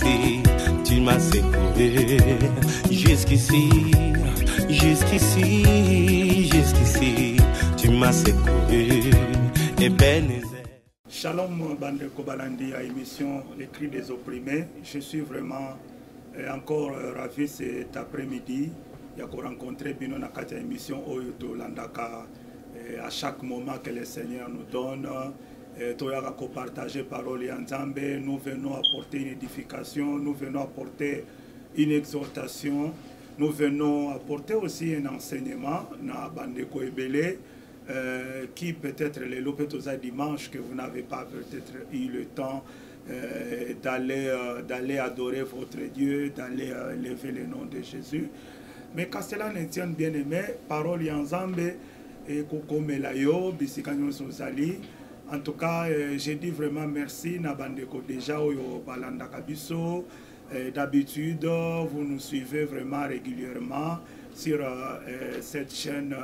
jusqu'ici, tu m'as secouru. Jusqu'ici, jusqu'ici, jusqu'ici, tu m'as secouru. Ebenezer. Shalom Bande Kobalandi à émission Les Cris des Opprimés. Je suis vraiment encore ravi cet après-midi. Il y a rencontré Bino Nakata émission Oyoto Landaka à chaque moment que le Seigneur nous donne. Toyaka ko partager parole et Nzambe. Nous venons apporter une édification, nous venons apporter une exhortation, nous venons apporter aussi un enseignement na Bande Koebele. Qui peut-être les lopetosas dimanche que vous n'avez pas peut-être eu le temps d'aller adorer votre Dieu, d'aller élever le nom de Jésus. Mais quand cela ne tient bien aimé, parole Yanzambe et Kokomelayo, Bisikanyo Sozali. En tout cas, j'ai dit vraiment merci Nabandeko déjà au Balanda Kabiso. D'habitude, vous nous suivez vraiment régulièrement sur cette chaîne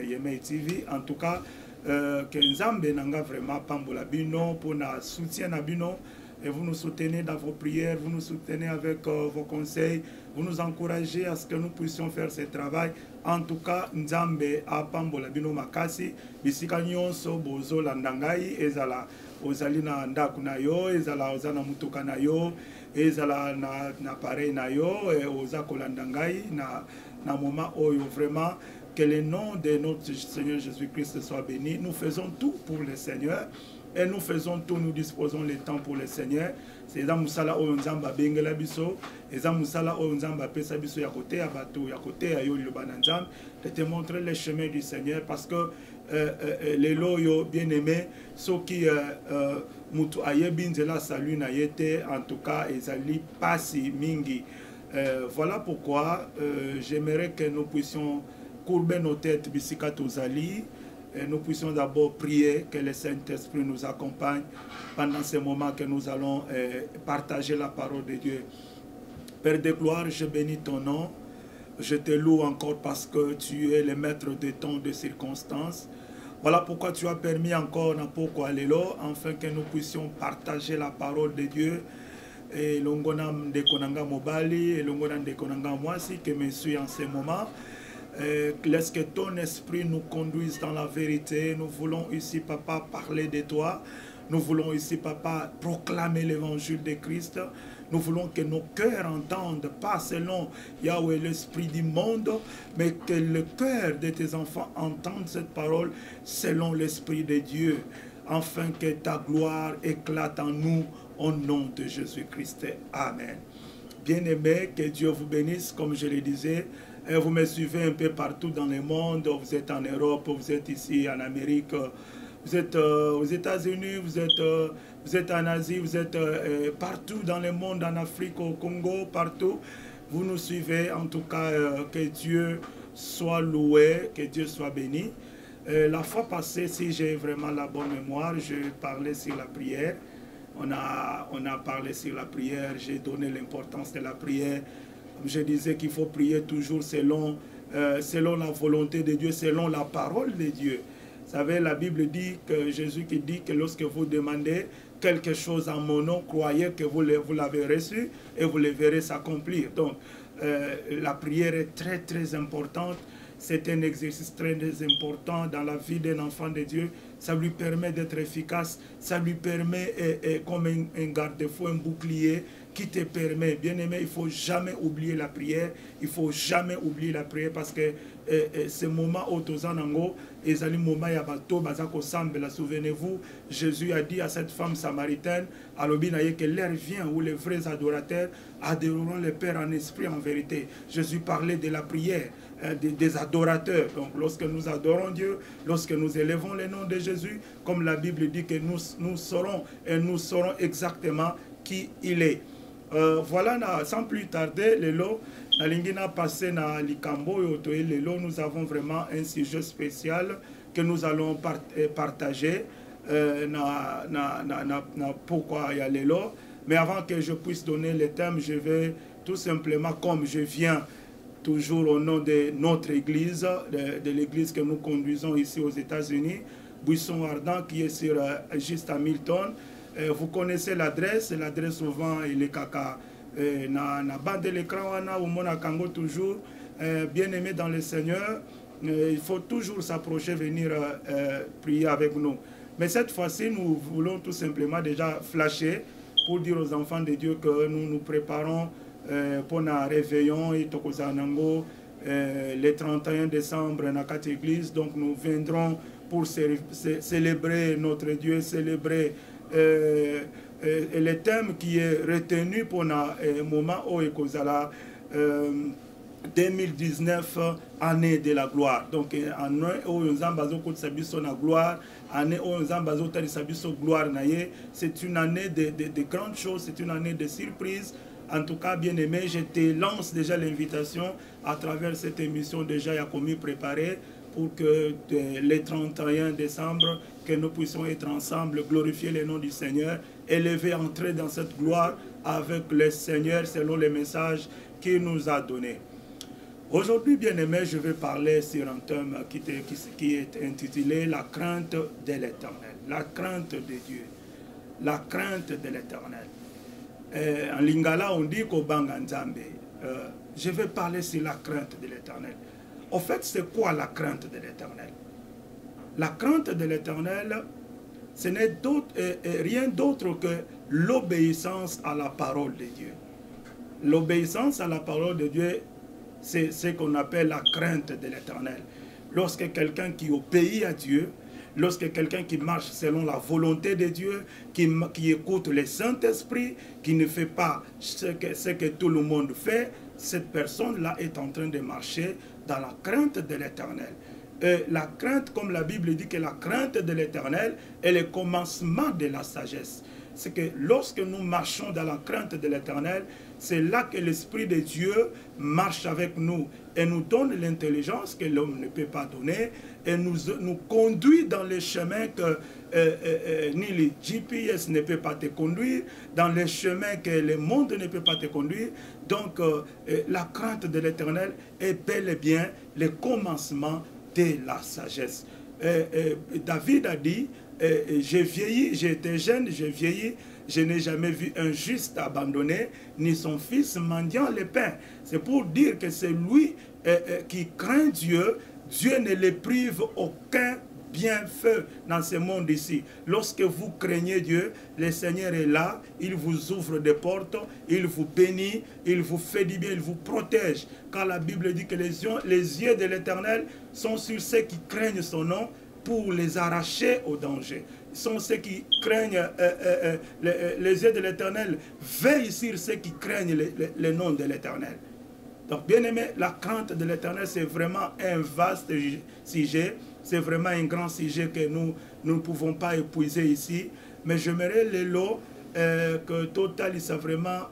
Yemei TV. En tout cas, que Nzambe nanga vraiment pambola bino pour na soutien à bino. Et vous nous soutenez dans vos prières, vous nous soutenez avec vos conseils, vous nous encouragez à ce que nous puissions faire ce travail. En tout cas, Nzambe a pambola bino makasi, bisika nyonso bozo landangai ezala ozali na ndaku na yo, ezala ozana mutuka na yo, ezala na pareil na yo, oza kolandangai na moment oyo vraiment que le nom de notre Seigneur Jésus-Christ soit béni. Nous faisons tout pour le Seigneur et nous faisons tout, nous disposons le temps pour le Seigneur. C'est ça musala oyo nzamba bengela biso, eza musala oyo nzamba pesa biso ya côté ya bato ya côté ya yo lobana nzamba de te montrer le chemin du Seigneur parce que les loyo bien-aimés ceux qui mutu ayebi nzela salut na yete en tout cas ezali pasi mingi. Voilà pourquoi j'aimerais que nous puissions courber nos têtes bisika tozali. Nous puissions d'abord prier que le Saint-Esprit nous accompagne pendant ces moments que nous allons partager la parole de Dieu. Père de gloire, je bénis ton nom. Je te loue encore parce que tu es le maître de temps, de circonstances. Voilà pourquoi tu as permis encore Napoko Alelo, afin que nous puissions partager la parole de Dieu. Et l'ongonam de Konanga Mobali, et l'ongonam de Konanga Mwasi, que me suit en ce moment. Laisse que ton esprit nous conduise dans la vérité. Nous voulons ici, Papa, parler de toi. Nous voulons ici, Papa, proclamer l'évangile de Christ. Nous voulons que nos cœurs entendent, pas selon Yahweh, l'esprit du monde, mais que le cœur de tes enfants entende cette parole selon l'esprit de Dieu, afin que ta gloire éclate en nous, au nom de Jésus-Christ. Amen. Bien-aimés, que Dieu vous bénisse, comme je le disais. Et vous me suivez un peu partout dans le monde. Vous êtes en Europe, vous êtes ici en Amérique, vous êtes aux États-Unis, vous êtes en Asie, vous êtes partout dans le monde, en Afrique, au Congo, partout. Vous nous suivez. En tout cas, que Dieu soit loué, que Dieu soit béni. La fois passée, si j'ai vraiment la bonne mémoire, je parlais sur la prière. On a parlé sur la prière, j'ai donné l'importance de la prière. Je disais qu'il faut prier toujours selon la volonté de Dieu, selon la parole de Dieu. Vous savez, la Bible dit que Jésus qui dit que lorsque vous demandez quelque chose en mon nom, croyez que vous l'avez reçu et vous le verrez s'accomplir. Donc, la prière est très très importante. C'est un exercice très important dans la vie d'un enfant de Dieu. Ça lui permet d'être efficace, ça lui permet comme un garde-fou, un bouclier qui te permet, bien aimé, il ne faut jamais oublier la prière, il ne faut jamais oublier la prière parce que ce moment où tu es et moment souvenez-vous, Jésus a dit à cette femme samaritaine, à l'obinaïe, que l'heure vient où les vrais adorateurs adoreront le Père en esprit, en vérité. Jésus parlait de la prière, des adorateurs. Donc lorsque nous adorons Dieu, lorsque nous élevons le nom de Jésus, comme la Bible dit que nous saurons exactement qui il est. Voilà, sans plus tarder, lelo, na lingina passé na likambo yotoye lelo, nous avons vraiment un sujet spécial que nous allons partager pourquoi il y a lelo. Mais avant que je puisse donner le thème, je vais tout simplement, comme je viens toujours au nom de notre église, de l'église que nous conduisons ici aux États-Unis, Buisson Ardent, qui est juste à Milton. Vous connaissez l'adresse souvent il est caca. Na bas de l'écran, on a Kango toujours. Bien aimé dans le Seigneur, il faut toujours s'approcher, venir prier avec nous. Mais cette fois-ci, nous voulons tout simplement déjà flasher pour dire aux enfants de Dieu que nous nous préparons pour un réveillon et Tokozanango le 31 décembre dans notre église. Donc nous viendrons pour célébrer notre Dieu, célébrer le thème qui est retenu pour un moment où Ekozala 2019 année de la gloire. Donc année où nous avons la gloire, année où nous avons gloire, c'est une année de grandes choses, c'est une année de surprises. En tout cas, bien aimé, je te lance déjà l'invitation à travers cette émission déjà à commis préparée pour que le 31 décembre, que nous puissions être ensemble, glorifier le nom du Seigneur, élever, entrer dans cette gloire avec le Seigneur selon les messages qu'il nous a donnés. Aujourd'hui, bien aimé, je vais parler sur un thème qui est intitulé « La crainte de l'Éternel ». La crainte de Dieu. La crainte de l'Éternel. En lingala, on dit qu'Obanga Nzambe. Je vais parler sur la crainte de l'Éternel. En fait, c'est quoi la crainte de l'Éternel? La crainte de l'Éternel, ce n'est rien d'autre que l'obéissance à la parole de Dieu. L'obéissance à la parole de Dieu, c'est ce qu'on appelle la crainte de l'Éternel. Lorsque quelqu'un qui obéit à Dieu, lorsque quelqu'un qui marche selon la volonté de Dieu, qui écoute le Saint-Esprit, qui ne fait pas ce que tout le monde fait, cette personne-là est en train de marcher dans la crainte de l'Éternel. La crainte, comme la Bible dit que la crainte de l'Éternel est le commencement de la sagesse. C'est que lorsque nous marchons dans la crainte de l'Éternel, c'est là que l'Esprit de Dieu marche avec nous et nous donne l'intelligence que l'homme ne peut pas donner et nous conduit dans les chemins que ni le GPS ne peut pas te conduire, dans les chemins que le monde ne peut pas te conduire. Donc la crainte de l'Éternel est bel et bien le commencement de la sagesse. David a dit, j'ai vieilli, j'ai été jeune, j'ai vieilli, je n'ai jamais vu un juste abandonné, ni son fils mendiant le pain. C'est pour dire que c'est lui qui craint Dieu, Dieu ne le prive aucun bienfait dans ce monde ici. Lorsque vous craignez Dieu, le Seigneur est là, il vous ouvre des portes, il vous bénit, il vous fait du bien, il vous protège. Car la Bible dit que les yeux de l'Éternel sont sur ceux qui craignent son nom pour les arracher au danger. Sont ceux qui craignent les yeux de l'Éternel, veillent sur ceux qui craignent le nom de l'Éternel. Donc, bien aimé, la crainte de l'Éternel, c'est vraiment un vaste sujet. C'est vraiment un grand sujet que nous ne pouvons pas épuiser ici. Mais j'aimerais que total, ça vraiment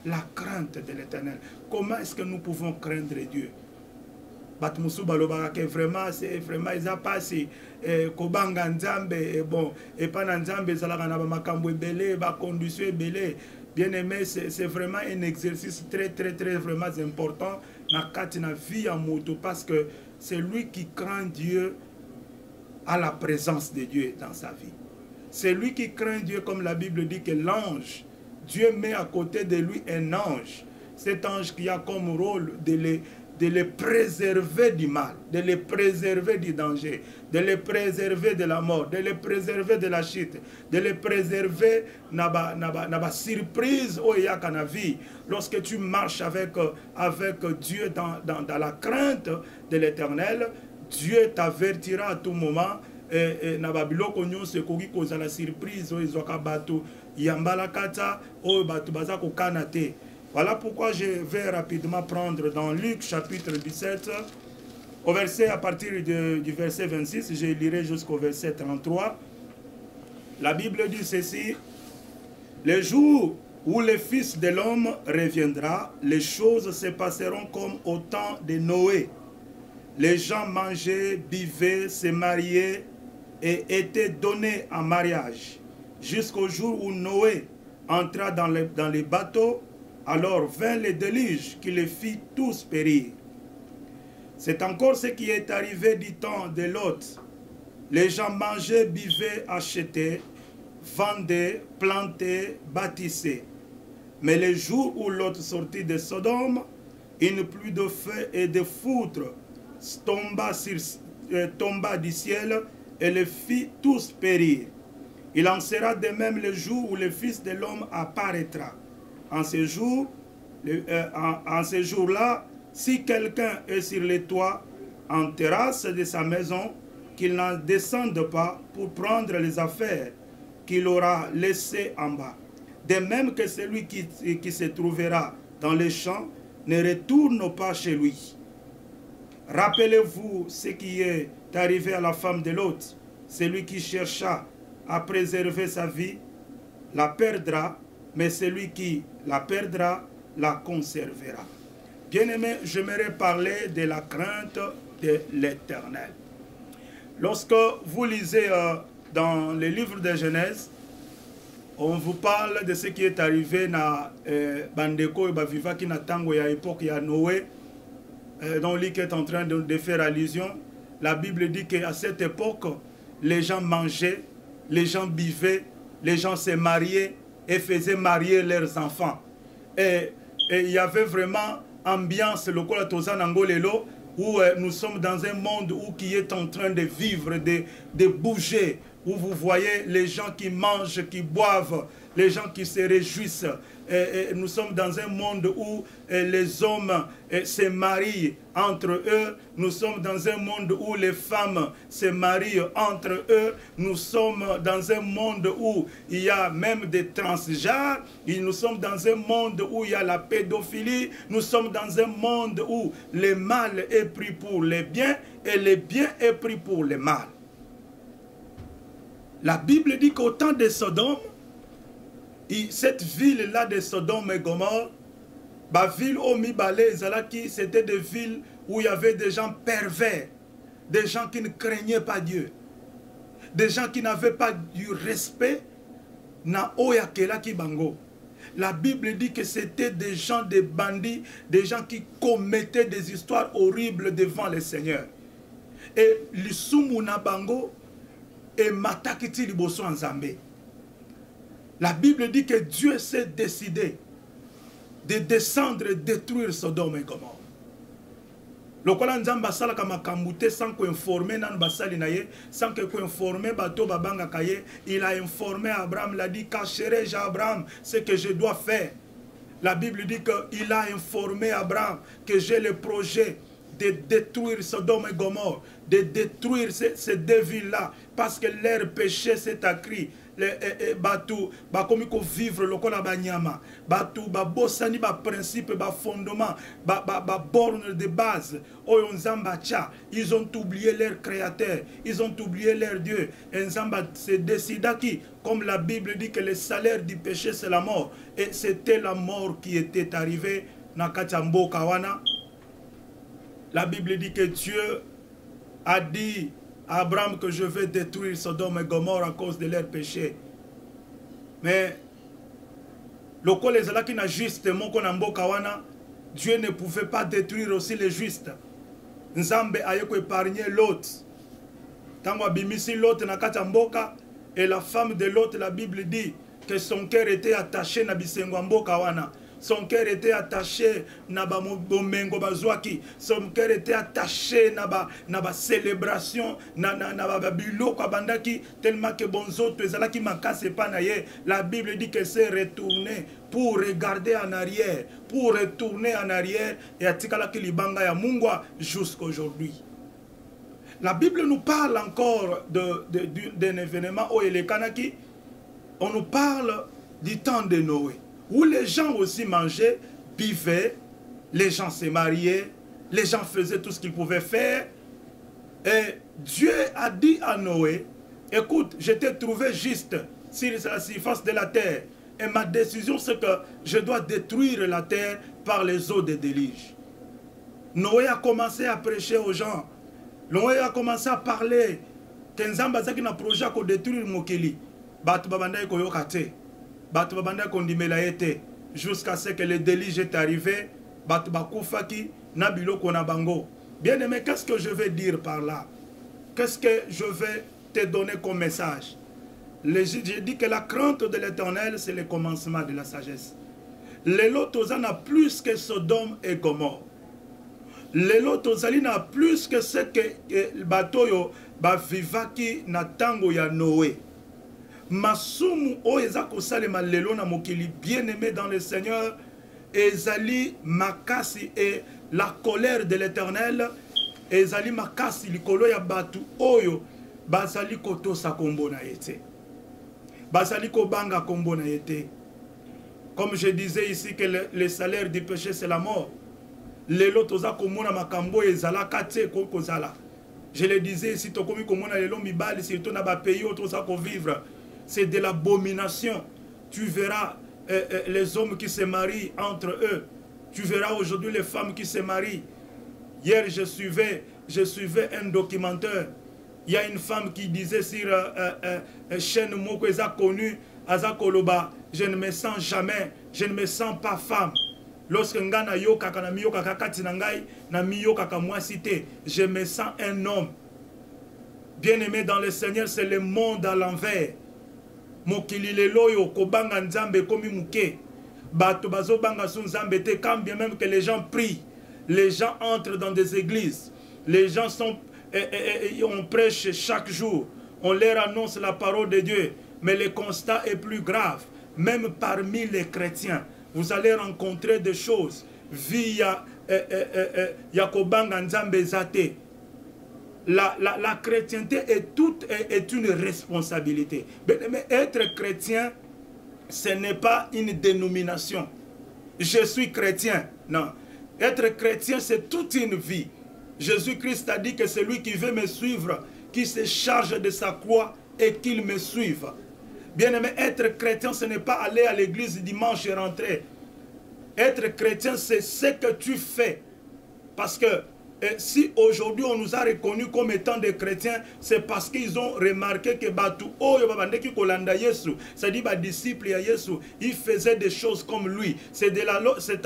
la crainte de l'Éternel. Comment est-ce que nous pouvons craindre Dieu? Vraiment, c'est vraiment, ils ont passé Kobanga Nzambe, et bon, et pas Nzambe, Zalaganaba belé, condition belé. Bien aimé, c'est vraiment un exercice très vraiment important dans la vie en moto, parce que c'est lui qui craint Dieu à la présence de Dieu dans sa vie. C'est lui qui craint Dieu, comme la Bible dit que l'ange, Dieu met à côté de lui un ange. Cet ange qui a comme rôle de les préserver du mal, de les préserver du danger, de les préserver de la mort, de les préserver de la chute, de les préserver de la surprise au vie. Lorsque tu marches avec Dieu dans la crainte de l'Éternel, Dieu t'avertira à tout moment. Na babiloko nyonso ekoki kozala surprise oyo ezwaka bato yambala kata oyo bato baza kokana te. Voilà pourquoi je vais rapidement prendre dans Luc chapitre 17, au verset, à partir du verset 26, je lirai jusqu'au verset 33. La Bible dit ceci: le jour où le Fils de l'homme reviendra, les choses se passeront comme au temps de Noé. Les gens mangeaient, buvaient, se mariaient et étaient donnés en mariage, jusqu'au jour où Noé entra dans les bateaux. Alors vint le déluge qui les fit tous périr. C'est encore ce qui est arrivé du temps de Lot. Les gens mangeaient, buvaient, achetaient, vendaient, plantaient, bâtissaient. Mais le jour où Lot sortit de Sodome, une pluie de feu et de foudre tomba du ciel et les fit tous périr. Il en sera de même le jour où le Fils de l'homme apparaîtra. En ce jour-là, si quelqu'un est sur les toits, en terrasse de sa maison, qu'il n'en descende pas pour prendre les affaires qu'il aura laissées en bas. De même que celui qui se trouvera dans les champs ne retourne pas chez lui. Rappelez-vous ce qui est arrivé à la femme de Lot. Celui qui chercha à préserver sa vie la perdra, mais celui qui la perdra la conservera. Bien-aimés, j'aimerais parler de la crainte de l'Éternel. Lorsque vous lisez dans le livre de Genèse, on vous parle de ce qui est arrivé na Bandeko et Bavivaki na tango ya époque ya Noé, dont lui qui est en train de faire allusion. La Bible dit qu'à cette époque, les gens mangeaient, les gens buvaient, les gens se mariaient et faisaient marier leurs enfants. Et il y avait vraiment ambiance lokola toza nangolelo, où nous sommes dans un monde qui est en train de vivre, de bouger, où vous voyez les gens qui mangent, qui boivent, les gens qui se réjouissent. Et nous sommes dans un monde où les hommes se marient entre eux. Nous sommes dans un monde où les femmes se marient entre eux. Nous sommes dans un monde où il y a même des transgenres. Et nous sommes dans un monde où il y a la pédophilie. Nous sommes dans un monde où le mal est pris pour les biens et le bien est pris pour le mal. La Bible dit qu'au temps de Sodome, cette ville-là de Sodome et Gomorrhe, la ville au Mibale, c'était des villes où il y avait des gens pervers, des gens qui ne craignaient pas Dieu, des gens qui n'avaient pas du respect. La Bible dit que c'était des gens, des bandits, des gens qui commettaient des histoires horribles devant le Seigneur. Et l'Issumuna Bango et Matakiti Liboso en Zambé. La Bible dit que Dieu s'est décidé de descendre et détruire Sodome et Gomorrhe. Lokola nzamba sala kama kambute sans informer nan basali naye, sans que informer bato babanga kaye, il a informé Abraham, il a dit cacherai-je à Abraham ce que je dois faire. La Bible dit qu'il a informé Abraham que j'ai le projet de détruire Sodome et Gomorrhe, de détruire ces deux villes-là, parce que leur péché s'est accru. Batou, comme il vivre le kola banyama, batou, bosani, principe, fondement, borne de base. Ils ont oublié leur créateur, ils ont oublié leur Dieu. Et Nzamba s'est décidé qui, comme la Bible dit que le salaire du péché c'est la mort, et c'était la mort qui était arrivée dans Kachambo Kawana. La Bible dit que Dieu a dit à Abraham que je vais détruire Sodome et Gomorrhe à cause de leurs péchés. Mais Dieu ne pouvait pas détruire aussi les justes. Nzambe a épargné Lot. Tango bimisi Lot na Kachamboka, et la femme de Lot, la Bible dit que son cœur était attaché na bisengo mboka wana. Son cœur était attaché na ba bomengo bazwaki. Son cœur était attaché na ba célébration na ba biloko abandaki tellement que bonzoto ezalaki makase pa na ye. La Bible dit qu'elle s'est retournée pour regarder en arrière, pour retourner en arrière et atikala ki libanga ya mungwa jusqu'aujourd'hui. La Bible nous parle encore d'un événement au Elekanaki. On nous parle du temps de Noé, où les gens aussi mangeaient, buvaient, les gens se mariaient, les gens faisaient tout ce qu'ils pouvaient faire. Et Dieu a dit à Noé, écoute, je t'ai trouvé juste sur la surface de la terre. Et ma décision, c'est que je dois détruire la terre par les eaux de déluge. Noé a commencé à prêcher aux gens. Noé a commencé à parler. Kenzamba zaki na projet ko détruire Mokeli. Batu babanda ko yokate. Batu babanda ko ndimela ete. Jusqu'à ce que le déluge est arrivé. Batu bakufaki na biloko na bango. Bien aimé, qu'est-ce que je vais dire par là? Qu'est-ce que je vais te donner comme message. J'ai dit que la crainte de l'Éternel, c'est le commencement de la sagesse. Les lots n'a plus que Sodome et Gomorre. Les lots n'a plus que ce que le bateau vivaki na tango ya Noé. Masumu o ezako salema lelo na mokili bien-aimé dans le Seigneur, ezali makasi et la colère de l'Éternel, ezali makasi likolo ya batu oyo bazali kotosa kombo na yete. Bazali kobanga kombo na yete. Comme je disais ici que le salaire du péché c'est la mort. Lelo toza komona makambo ezala kate kozala. Je le disais ici tokomi komona lelo mibali surtout na ba pays autres ça ko vivre. C'est de l'abomination. Tu verras les hommes qui se marient entre eux. Tu verras aujourd'hui les femmes qui se marient. Hier, je suivais un documentaire. Il y a une femme qui disait sur chaîne Moko connu, Azakoloba, je ne me sens jamais, je ne me sens pas femme. Lorsque ngana yo kaka na miyo kaka kati na ngai na miyo kaka moi cité, je me sens un homme. Bien-aimé dans le Seigneur, c'est le monde à l'envers. Mokili lelo yo kobanga nzambe komi muke. Bato bazo banga sun nzambe te, quand bien même que les gens prient, les gens entrent dans des églises, les gens sont on prêche chaque jour, on leur annonce la parole de Dieu, mais le constat est plus grave. Même parmi les chrétiens, vous allez rencontrer des choses via Yakobanga Nzambe Zate. La chrétienté est une responsabilité. Mais être chrétien, ce n'est pas une dénomination. Je suis chrétien. Non. Être chrétien, c'est toute une vie. Jésus-Christ a dit que celui qui veut me suivre, qui se charge de sa croix et qu'il me suive. Bien-aimé, être chrétien, ce n'est pas aller à l'église dimanche et rentrer. Être chrétien, c'est ce que tu fais. Parce que si aujourd'hui on nous a reconnus comme étant des chrétiens, c'est parce qu'ils ont remarqué que c'est-à-dire les disciples de Jésus, ils faisaient des choses comme lui. C'est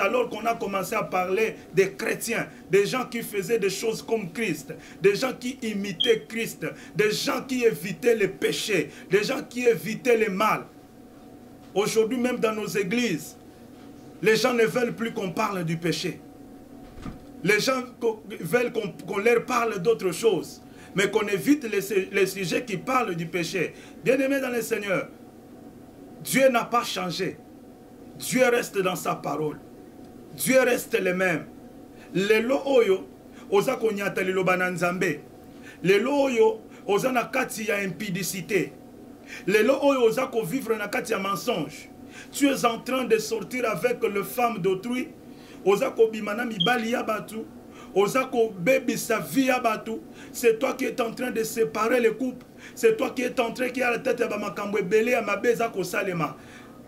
alors qu'on a commencé à parler des chrétiens, des gens qui faisaient des choses comme Christ, des gens qui imitaient Christ, des gens qui évitaient les péchés, des gens qui évitaient le mal. Aujourd'hui même dans nos églises, les gens ne veulent plus qu'on parle du péché. Les gens veulent qu'on leur parle d'autre chose, mais qu'on évite les sujets qui parlent du péché. Bien-aimés dans le Seigneur, Dieu n'a pas changé. Dieu reste dans sa parole. Dieu reste le même. Lelo oyo, oza konyata liloba na Nzambe. Lelo oyo, oza na kati ya impudicité. Lelo oyo, oza ko vivre na kati ya mensonge. Tu es en train de sortir avec les femmes d'autrui. Ozako bimana mibali ya batu, Ozako baby sa vie ya batu. C'est toi qui es en train de séparer les couples. C'est toi qui es en train qui a la tête à makambo belé à mabeza ko salema.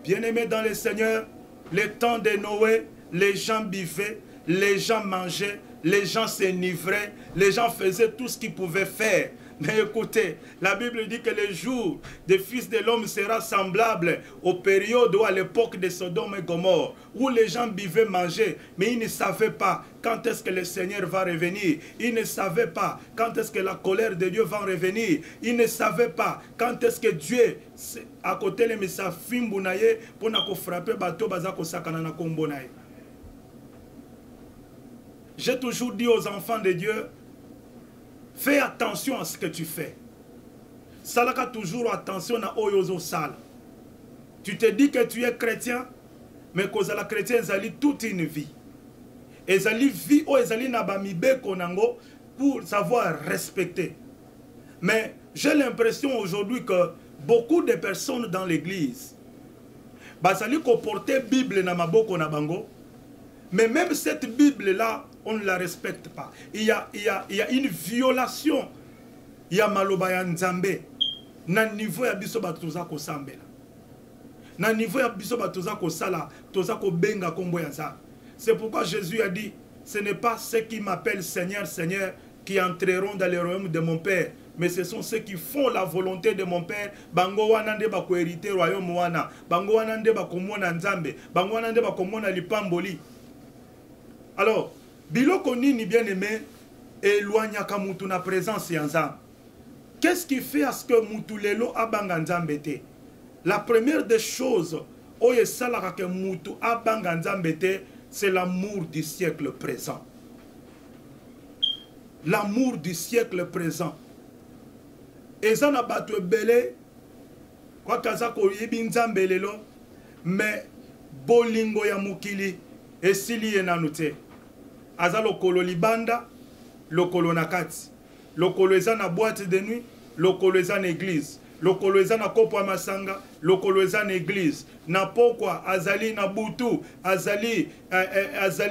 Bien-aimé dans le Seigneur, le temps de Noé, les gens buvaient, les gens mangeaient, les gens s'enivraient, les gens faisaient tout ce qu'ils pouvaient faire. Mais écoutez, la Bible dit que le jour des fils de l'homme sera semblable aux périodes ou à l'époque de Sodome et Gomorre, où les gens buvaient, mangeaient, mais ils ne savaient pas quand est-ce que le Seigneur va revenir. Ils ne savaient pas quand est-ce que la colère de Dieu va revenir. Ils ne savaient pas quand est-ce que Dieu, à côté de sa fimbunaye, pour nous frapper, bateau bazako sakana na kombonaye. J'ai toujours dit aux enfants de Dieu, fais attention à ce que tu fais. Salaka toujours attention à oyozo sal. Tu te dis que tu es chrétien, mais que la chrétien zali toute une vie. Et zali vie o zali nabamibe konango pour savoir respecter. Mais j'ai l'impression aujourd'hui que beaucoup de personnes dans l'église bazali ko porter Bible na maboko na bango, mais même cette Bible là on ne la respecte pas. Il y a une violation. Il y a maloba ya Nzambe. Na niveau ya biso batoza ko sambela. Na niveau ya biso batoza ko sala, toza ko benga kombo ya za. C'est pourquoi Jésus a dit, ce n'est pas ceux qui m'appellent Seigneur, Seigneur qui entreront dans le royaume de mon Père, mais ce sont ceux qui font la volonté de mon Père. Bango wana nde ba ko hériter royaume wana. Bango wana nde ba ko mona Nzambe. Bango wana nde ba ko mona lipamboli. Alors, biloko nini bien aimé éloignaka mutu na présence ya Nzambe. Qu'est-ce qui fait à ce que Moutulelo abanga nzambete? La première des choses, oye salaka que Moutu abanga nzambete, c'est l'amour du siècle présent. L'amour du siècle présent. Et ça n'a pas de belé, quoi que ça koyebi nzambelelo, mais bolingo ya mukili esili enanute. Aza lokolo libanda, lokolo nakati. Lokolo eza na boîte de nuit, lokolo eza na église. Lokolo eza na kopo ya masanga, lokolo eza na église. Na pokwa azali na butu, azali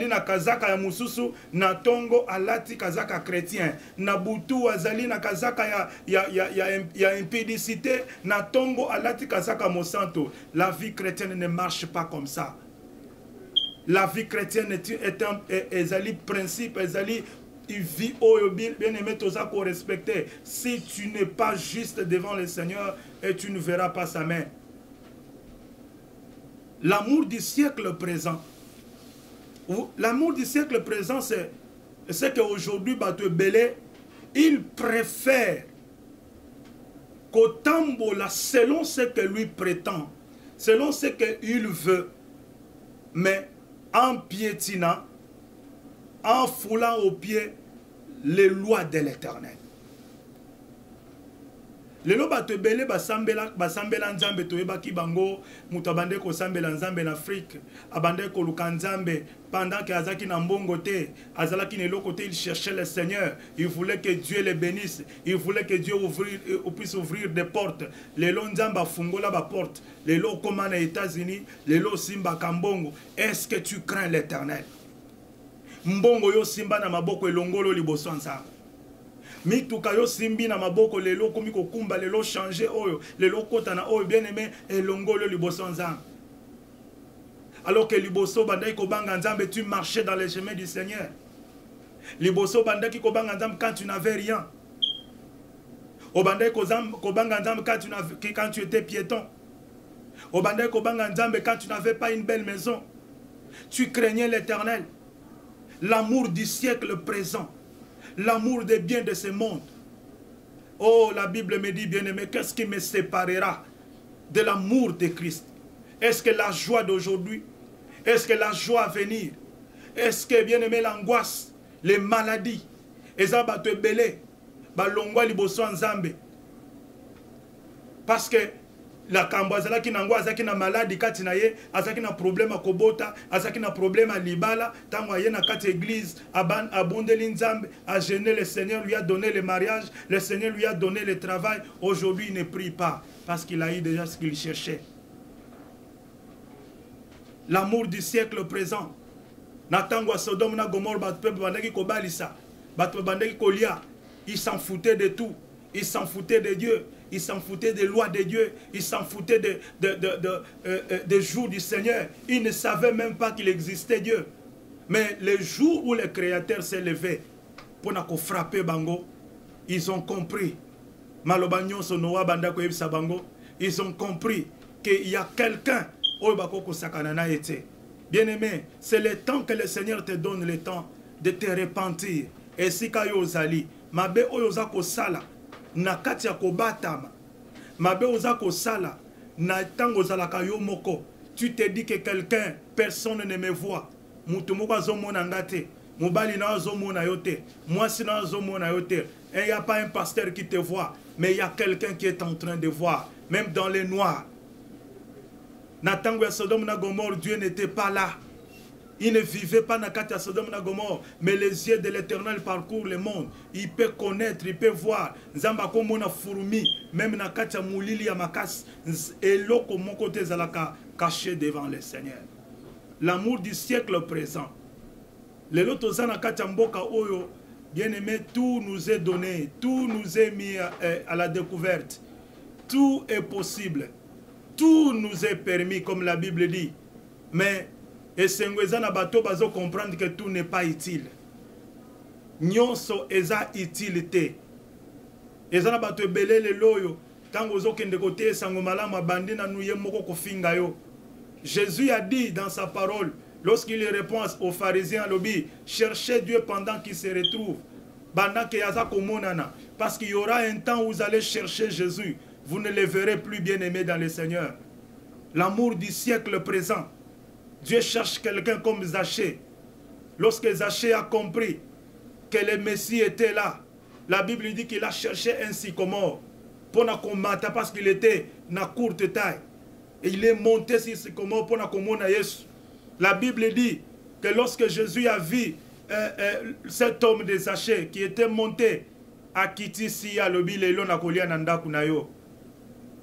na kazaka ya mususu, na tongo alati kazaka chrétien. Na butu azali na kazaka ya impudicité, na tongo alati kazaka mosanto. La vie chrétienne ne marche pas comme ça. La vie chrétienne est un principe, il vit au bien aimé toza qu'on respecter. Si tu n'es pas juste devant le Seigneur, et tu ne verras pas sa main. L'amour du siècle présent. L'amour du siècle présent, c'est qu'aujourd'hui, Bato Belé, il préfère qu'Otambola, selon ce que lui prétend, selon ce qu'il veut, mais en piétinant, en foulant aux pieds les lois de l'Éternel. Lelo bato belé basambela nzambe toyeba ki bango mutabande ko sambela nzambe en Afrique abande ko luka nzambe pendant que azaki na mbongo te azalaki ne côté il cherchait le Seigneur, il voulait que Dieu le bénisse, il voulait que Dieu puisse ouvrir des portes. Lelo nzamba fungola ba porte, lelo comme aux États-Unis, lelo simba kambongo. Est-ce que tu crains l'Éternel? Mbongo yo simba na maboko elongolo liboso nzamba. Mituka yo simbi na maboko lelo komi kokumba lelo changer oyo lelo kota na oyo bien aimé elongolo liboso nzamba. Alors que liboso bandai ko banga nzambe tu marchais dans les chemins du Seigneur. Liboso bandai ko banga nzambe quand tu n'avais rien. O bandai ko banga nzambe quand tu étais piéton. O bandai ko banga nzambe quand tu n'avais pas une belle maison. Tu craignais l'Éternel. L'amour du siècle présent. L'amour des biens de ce monde. Oh, la Bible me dit, bien-aimé, qu'est-ce qui me séparera de l'amour de Christ? Est-ce que la joie d'aujourd'hui? Est-ce que la joie à venir? Est-ce que, bien-aimé, l'angoisse, les maladies, parce que la kambazala ki nangwa azaki na maladie kati na ye, azaki na problème a kobota, azaki na problème a libala, tango aye na kati église, abondeli nzambe, a gêné le Seigneur, lui a donné le mariage, le Seigneur lui a donné le travail. Aujourd'hui, il ne prie pas parce qu'il a eu déjà ce qu'il cherchait. L'amour du siècle présent. Na tango a Sodome na Gomorrhe, bat peuple bandaki kobalisa, bat peuple bandaki kolia, ils s'en foutaient de tout. Ils s'en foutaient de Dieu, ils s'en foutaient des lois de Dieu, ils s'en foutaient des jours du Seigneur. Ils ne savaient même pas qu'il existait Dieu. Mais le jour où le Créateur s'est levé pour frapper Bango, ils ont compris. Ils ont compris qu'il y a quelqu'un. Bien aimé, c'est le temps que le Seigneur te donne, le temps de te repentir. Et si kayo zali, mabe oyozako sala. Na kati ya kobatama mabe ozako sala na tango zalaka yo moko, tu te dis que quelqu'un, personne ne me voit, mutu moko azomona ngate, mobali na azomona yote, mwasi na azomona yote, et il n'y a pas un pasteur qui te voit, mais il y a quelqu'un qui est en train de voir, même dans les noirs. Na tango ya Sodome na Gomorrhe, Dieu n'était pas là. Il ne vivait pas dans la Sodome et Gomorrhe, mais les yeux de l'Éternel parcourent le monde. Il peut connaître, il peut voir. Nzamba komona fourmi, même dans la moulili ya makas, et l'oko mon côté zalaka caché devant le Seigneur. L'amour du siècle présent. Les loto zana katia mboka oyo, bien aimé, tout nous est donné, tout nous est mis à la découverte. Tout est possible. Tout nous est permis, comme la Bible dit. Mais et Sengwezana bato bazo comprendre que tout n'est pas utile. Nyonso eza utilité. Ezana bato belé le loyo. Tango zo kende kote sango malama bandi na nuye moko kofinga yo. Jésus a dit dans sa parole, lorsqu'il répond aux pharisiens, lobby, cherchez Dieu pendant qu'il se retrouve. Parce qu'il y aura un temps où vous allez chercher Jésus. Vous ne le verrez plus, bien-aimé dans le Seigneur. L'amour du siècle présent. Dieu cherche quelqu'un comme Zachée. Lorsque Zachée a compris que le Messie était là, la Bible dit qu'il a cherché un sycomore pour ne combattre parce qu'il était na courte taille. Et il est monté sur sycomore pour ne combattre Jésus. La Bible dit que lorsque Jésus a vu cet homme de Zachée qui était monté à Kitisi à l'Obilelo na kolia nanda kunayo.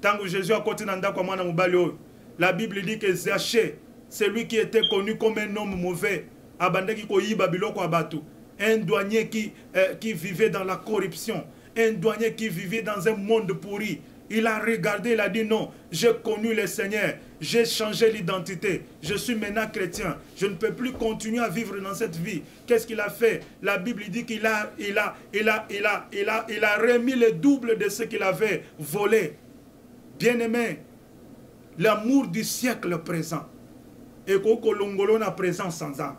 Tant que Jésus a continué nanda kwa mwana mubali, la Bible dit que Zachée, celui qui était connu comme un homme mauvais, abandaki ko yiba biloko abatu, un douanier qui vivait dans la corruption, un douanier qui vivait dans un monde pourri. Il a regardé, il a dit non, j'ai connu le Seigneur, j'ai changé l'identité, je suis maintenant chrétien, je ne peux plus continuer à vivre dans cette vie. Qu'est-ce qu'il a fait? La Bible dit qu'il a remis le double de ce qu'il avait volé. Bien-aimé, l'amour du siècle présent, et qu'on a présent sans âme.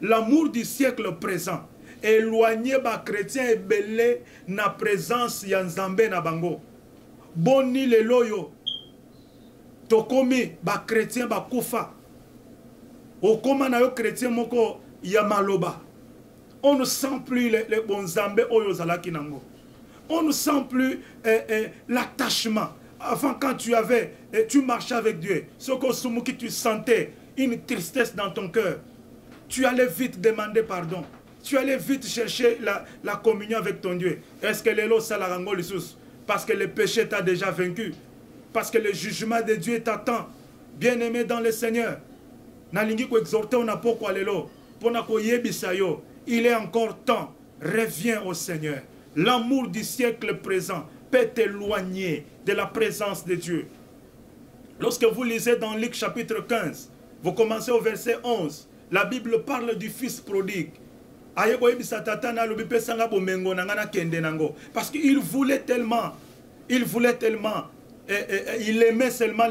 L'amour du siècle présent, éloigné ba chrétien et belé na présence yanzambe na bango. Boni le loyo tokomi ba chrétien ba kufa okoma na yo chrétien moko ya maloba. On ne sent plus les bons zambé oyo zalaki nango. On ne sent plus l'attachement. Avant, quand tu marchais avec Dieu, ce que tu sentais une tristesse dans ton cœur, tu allais vite demander pardon. Tu allais vite chercher la communion avec ton Dieu. Est-ce que les lots salarango lissus? Parce que le péché t'a déjà vaincu. Parce que le jugement de Dieu t'attend. Bien-aimé dans le Seigneur. Nalingi ko exhorter on a pourquoi les lots. Il est encore temps. Reviens au Seigneur. L'amour du siècle présent peut t'éloigner de la présence de Dieu. Lorsque vous lisez dans Luc chapitre 15, vous commencez au verset 11. La Bible parle du fils prodigue. Parce qu'il voulait tellement, il aimait seulement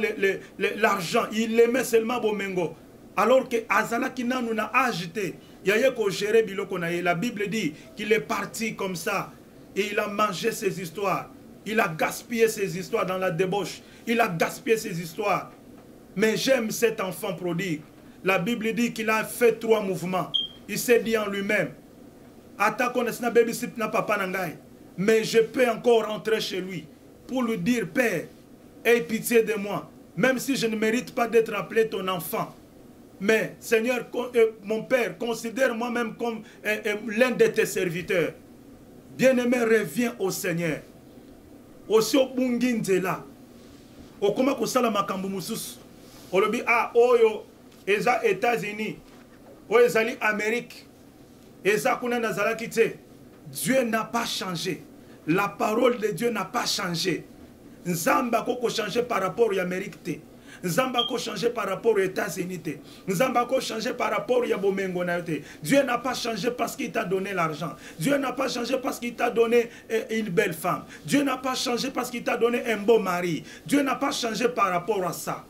l'argent, il aimait seulement Bomengo. Alors que Azala qui nous a agité, la Bible dit qu'il est parti comme ça et il a mangé ses histoires. Il a gaspillé ses histoires dans la débauche. Il a gaspillé ses histoires. Mais j'aime cet enfant prodigue. La Bible dit qu'il a fait 3 mouvements. Il s'est dit en lui-même, mais je peux encore rentrer chez lui pour lui dire, Père, aie pitié de moi, même si je ne mérite pas d'être appelé ton enfant. Mais Seigneur, mon Père, considère-moi même comme l'un de tes serviteurs. Bien-aimé, reviens au Seigneur. Aussi au Bunginzela. Au comment que ça la makambu musus. On le dit, ah, oyo, eza États-Unis, oyo ezali Amérique. Dieu n'a pas changé. La parole de Dieu n'a pas changé. Nzamba ko changé par rapport à l'Amérique. Nzamba ko changé par rapport aux États-Unis. Nzamba ko changé par rapport à Bomengo. Dieu n'a pas changé parce qu'il t'a donné l'argent. Dieu n'a pas changé parce qu'il t'a donné une belle femme. Dieu n'a pas changé parce qu'il t'a donné un beau mari. Dieu n'a pas changé par rapport à ça.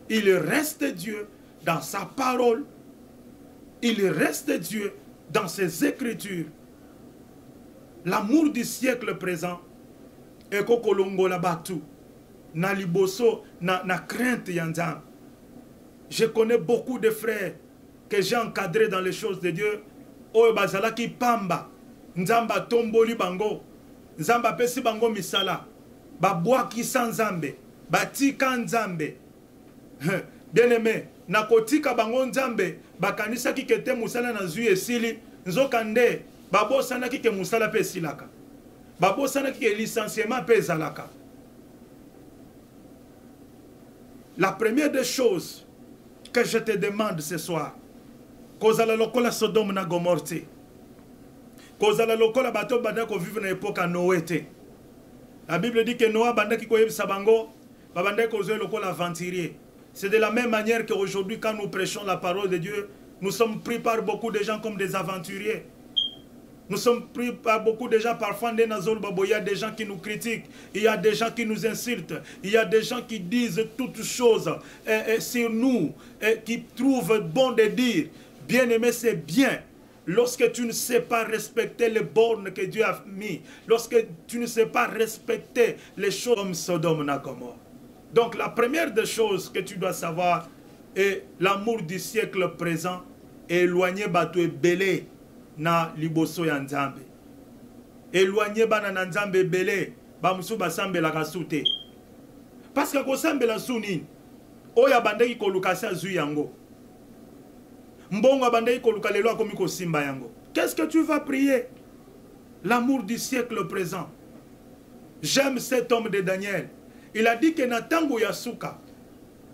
Il reste Dieu dans sa parole. Il reste Dieu dans ses écritures. L'amour du siècle présent est kokolongo la batu na liboso na crainte yanzam. Je connais beaucoup de frères que j'ai encadrés dans les choses de Dieu. Oyo bazala ki pamba nzamba tomboli bango nzamba pesi bango misala babwa ki sanzambe batika nzambe. Bien-aimé, nakotika bango nzambe bakanisa ki kete musala na zui esili nzokande babo sana ki ke musala pe silaka babo sana ki ke licenciement pe zalaka. La première des choses que je te demande ce soir, kozala lokola Sodome na Gomorrhe, kozala lokola bato banda ko vivre na époque à Noé te. La Bible dit que Noé banda ki ko yebisa bango babanda ko zo lokola aventurier. C'est de la même manière qu'aujourd'hui, quand nous prêchons la parole de Dieu, nous sommes pris par beaucoup de gens comme des aventuriers. Nous sommes pris par beaucoup de gens, parfois, il y a des gens qui nous critiquent, il y a des gens qui nous insultent, il y a des gens qui disent toutes choses sur nous, qui trouvent bon de dire, bien-aimé, c'est bien, lorsque tu ne sais pas respecter les bornes que Dieu a mis, lorsque tu ne sais pas respecter les choses comme Sodome et Gomorrhe. Donc la première des choses que tu dois savoir est l'amour du siècle présent éloigné bato ebele na liboso ya Nzambe. Éloigné bana na Nzambe ebele ba musu basambela kasute. Parce que kosambela suni oya bandeki kolukasa zu yango. Mbongo bandeki koluka lelo akomi kosimba yango. Qu'est-ce que tu vas prier? L'amour du siècle présent. J'aime cet homme de Daniel. Il a dit que Natango Yasuka,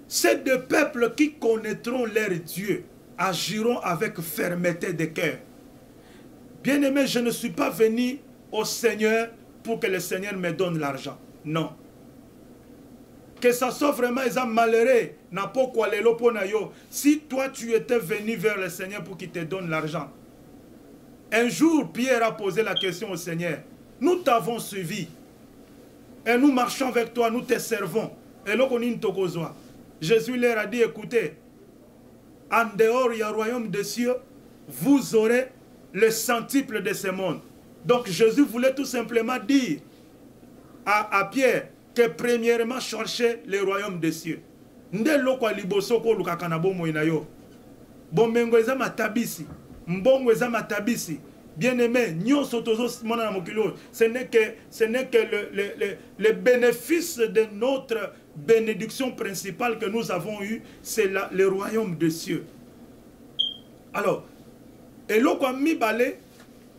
c'est des peuples qui connaîtront leur Dieu, agiront avec fermeté de cœur. Bien-aimé, je ne suis pas venu au Seigneur pour que le Seigneur me donne l'argent. Non. Que ça soit vraiment malheureux, n'a pas quoi les loponayo. Si toi tu étais venu vers le Seigneur pour qu'il te donne l'argent. Un jour, Pierre a posé la question au Seigneur. Nous t'avons suivi. Et nous marchons avec toi, nous te servons. Et là, Jésus leur a dit, écoutez, en dehors du royaume des cieux, vous aurez le centuple de ce monde. Donc Jésus voulait tout simplement dire à Pierre que premièrement chercher le royaume des cieux. Ndeloko libosoko lukakanabo moinayo. Bomengo eza matabisi. Mbongo eza matabisi. Bien-aimé, ce n'est que le bénéfice de notre bénédiction principale que nous avons eue, c'est le royaume des cieux. Alors, et l'oko mibale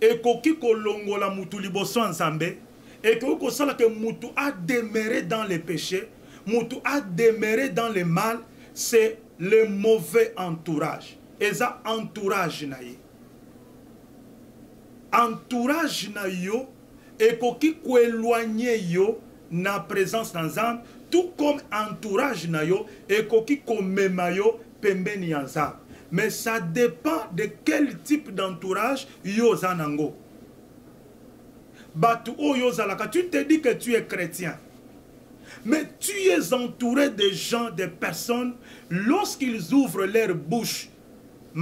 et koki kolongo la mutu liboso ensemble et que mutu a demeuré dans les péchés, mutu a demeuré dans le mal, c'est le mauvais entourage. Et ça entourage naïe. Entourage na yo et koki ko éloigner yo na présence d'Anzam, tout comme entourage na yo et koki ko mema yo pembeni Anzam. Mais ça dépend de quel type d'entourage yo zanango. Batu o yo zalaka, tu te dis que tu es chrétien. Mais tu es entouré de gens, de personnes, lorsqu'ils ouvrent leur bouche, ce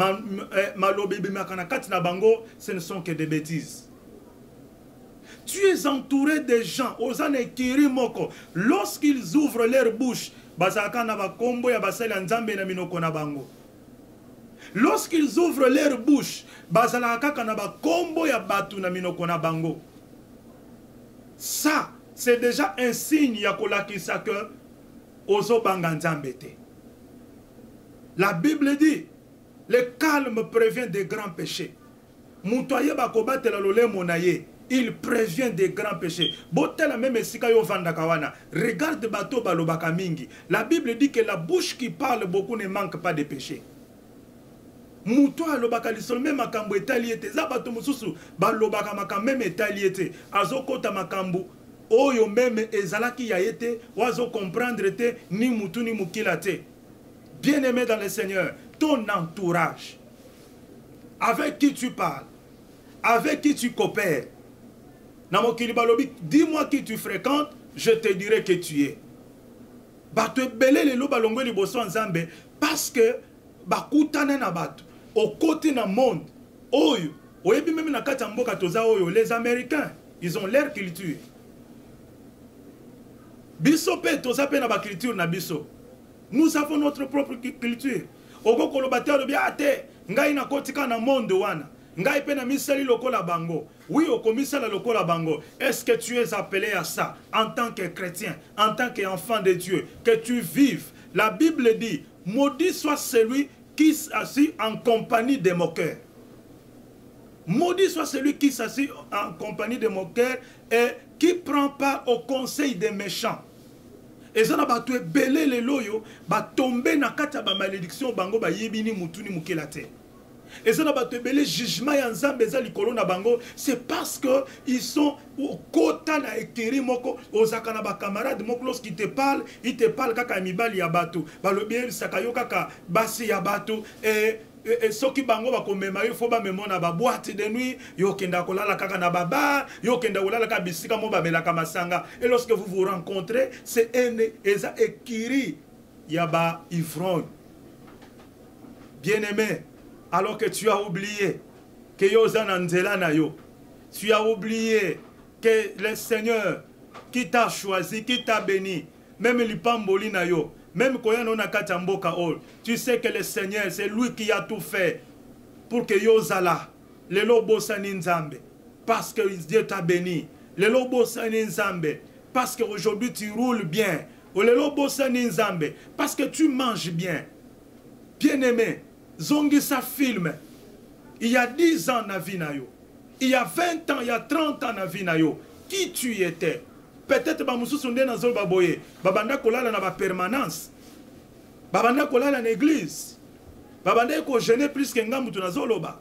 ne sont que des bêtises. Tu es entouré de gens, lorsqu'ils ouvrent leur bouche, lorsqu'ils ouvrent leur bouche, ça, c'est déjà un signe que la Bible dit, le calme prévient des grands péchés. Il prévient des grands péchés. Regarde bato balobaka mingi. La Bible dit que la bouche qui parle beaucoup ne manque pas de péché. Muto alobaka lisolo même makambo etaliete. Zabato mususu balobaka makambo même etaliete. Azokota makambo oyo même ezalaki yaete wazo comprendre te ni mutu ni mukila te. Bien-aimé dans le Seigneur, ton entourage, avec qui tu parles, avec qui tu coopères, dis-moi qui tu fréquentes, je te dirai que tu es. Parce que au côté du monde, les Américains, ils ont leur culture. Nous avons notre propre culture. Oko kolobateur bien ate ngai na kotika na monde wana ngai pe na misali lokola bango. Oui, oko misala lokola bango. Est-ce que tu es appelé à ça en tant que chrétien, en tant qu'enfant de Dieu, que tu vives? La Bible dit, maudit soit celui qui s'assit en compagnie des moqueurs. Maudit soit celui qui s'assit en compagnie des moqueurs et qui prend part au conseil des méchants. Et ça n'a pas tout belé les loyo, ba tomber na kata ba malédiction bango ba yebini mutuni mukelate. Et ça n'a pas tout belé jugement ya nzambe za likolo na bango, c'est parce que ils sont au kota na ekiri moko ozaka na ba camarade moko lorsqu'il te parle kaka mibali ya bato. Ba lobi sakayo kaka basi ya bato et soki bango bakomema yo fo ba memona ba boîte de nuit yo kenda kolala kaka na baba yo kenda kolala ka bisika mo ba melaka masanga. Et lorsque vous vous rencontrez, c'est un eza ekiri ya ba ivrogne. Bien-aimé, alors que tu as oublié que yo za nzela na yo. Tu as oublié que le Seigneur qui t'a choisi, qui t'a béni, même l'ipamboli na yo, même quand on a katamboka ol, tu sais que le Seigneur, c'est lui qui a tout fait pour que yo zala, le lobo saninzambe, parce que Dieu t'a béni, le lobo saninzambe, parce qu'aujourd'hui tu roules bien, le lobo saninzambe, parce que tu manges bien. Bien-aimé, zongi sa film, il y a 10 ans na vie na yo, il y a 20 ans, il y a 30 ans na vie na yo, qui tu étais? Peut-être ba mususu nde na zolo baboye, babanda kolala na ba permanence, babanda kolala na église, babanda ko gêner plus que ngamutu na zolo ba.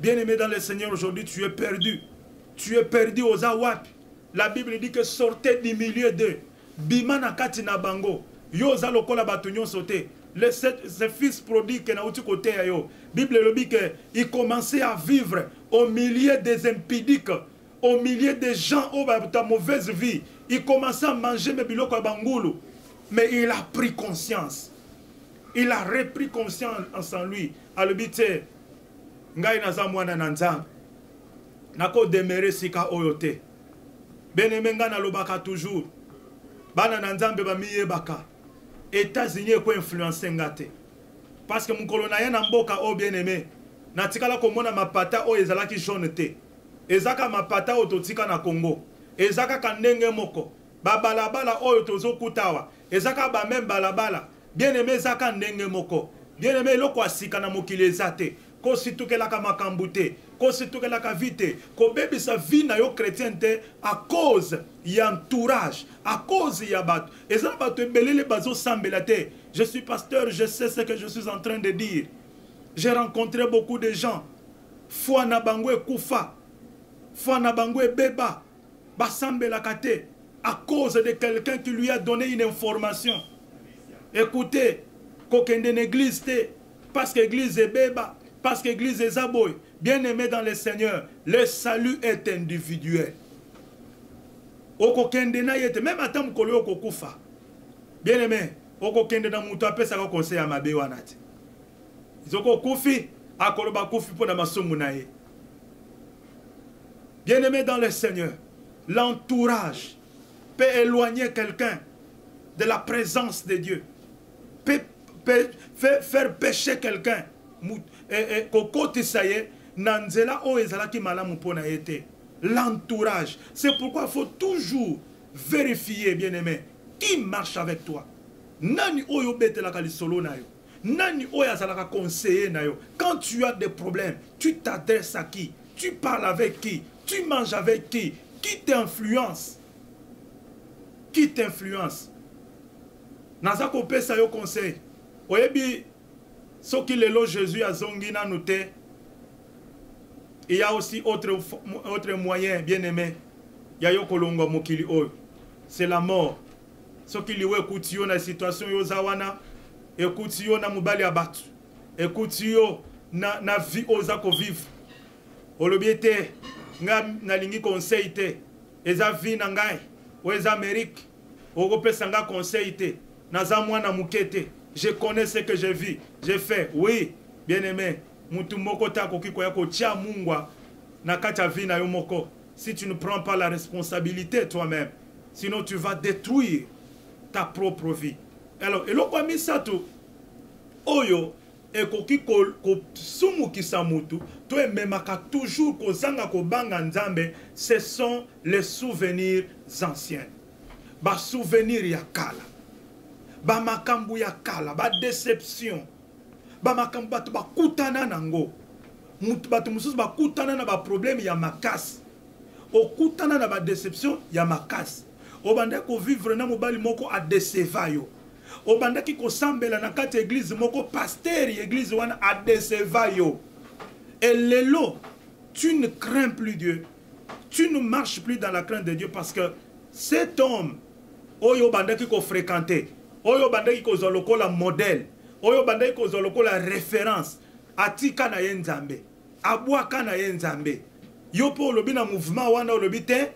Bien-aimé dans le Seigneur, aujourd'hui tu es perdu. Tu es perdu aux awapi. La Bible dit que sortez du milieu d'eux. Bima na kati na bango. Yo za lokola batunyon sauté. Ce fils prodigue na uti côté yo. Bible le dit que il commençait à vivre au milieu des impudiques, au milieu des gens où ta mauvaise vie. Il commençait à manger mes biloko bangulu. Mais il a pris conscience. Il a repris conscience en lui. À l'habité, ngai naza mwana na nzambe. Nako demere sika oyote. Bien-aimé nga na lobaka toujours. Bana na nzambe ba miyebaka. États-Unis ko influencer ngate. Parce que mon colonel na mboka o bien-aimé. Na tikala komona mapata o ezalaki jaune te. Ezaka mapata o totika na Congo. Ezaka kandenge moko. Ba balabala o tozokutawa. Ezaka ba même balabala. Bien-aimé ezaka ndenge moko. Bien-aimé loko asika na mokili ezate. Ko situkelaka makambute. Ko situkelaka vite. Ko bebi sa vie na yo chrétienté à cause y entourage, à cause y abat. Et ça va te belele bazo sambelate. Je suis pasteur, je sais ce que je suis en train de dire. J'ai rencontré beaucoup de gens. Foi na bangwe kufa. Foi na bangwe beba. Basambelakate. À cause de quelqu'un qui lui a donné une information. Écoutez, kokende l'église te. Parce que l'église est beba. Parce que l'église est zaboy. Bien-aimé dans le Seigneur, le salut est individuel. Okokende na yete, même à temps kolo okokufa. Bien-aimé, okokende na mutu apesa ko conseil ya mabe wanati. Izoko kufi, akoloba kufi po na masumu na ye. Bien-aimé dans le Seigneur, l'entourage peut éloigner quelqu'un de la présence de Dieu. Peut faire pécher quelqu'un. L'entourage. C'est pourquoi il faut toujours vérifier, bien-aimé, qui marche avec toi. Nani oyo bete la kali solo na yo. Nani oya zalaka conseiller na yo. Quand tu as des problèmes, tu t'adresses à qui? Tu parles avec qui? Tu manges avec qui? Qui t'influence? Qui t'influence? Nazako pesa yo conseil. Oyebi ce qui le lot Jésus a zongina noté. Il y a aussi autre moyen, bien-aimé. Il y a yo kolongo mokili oyo. C'est la mort. Ce qui lui écoute yo na situation yo zawana, écoute yo na mubali abatu. Écoute yo na vie ozako vivre. Olobiete nga na lingi conseil te. Eza vie na ngai. O eza Amérique. Oko pesa nga conseil te. Na za mwana mukete. Je connais ce que je vis. J'ai fait. Oui, bien-aimé. Mutu moko ta kokiko yako tia mungwa na kacha vi na yo moko. Si tu ne prends pas la responsabilité toi-même, sinon tu vas détruire ta propre vie. Alors, eloko misato oyo ekoki ko sumu kisamutu to ememaka toujours ko zanga ko banga nzambe, ce sont les souvenirs anciens. Ba souvenirs ya kala. Ba makambu ya kala, ba déception. Ba makambu batu ba kutana nango. Mutu batu mususu ba kutana na ba problème ya makasi. O kutana na ba déception ya makasi. O banda ko vivre na mobali moko a déceva yo. O banda ki ko sambela na kati église moko pasteur église wana a déceva yo. Et lelo, tu ne crains plus Dieu. Tu ne marches plus dans la crainte de Dieu parce que cet homme oyo banda ki ko fréquenter, oyo banda ki ko zoloko la modèle, oyo banda ki ko zoloko la référence, atika na ye nzambe, abwaka na ye nzambe. Yo po lobi na mouvement wana lobi te,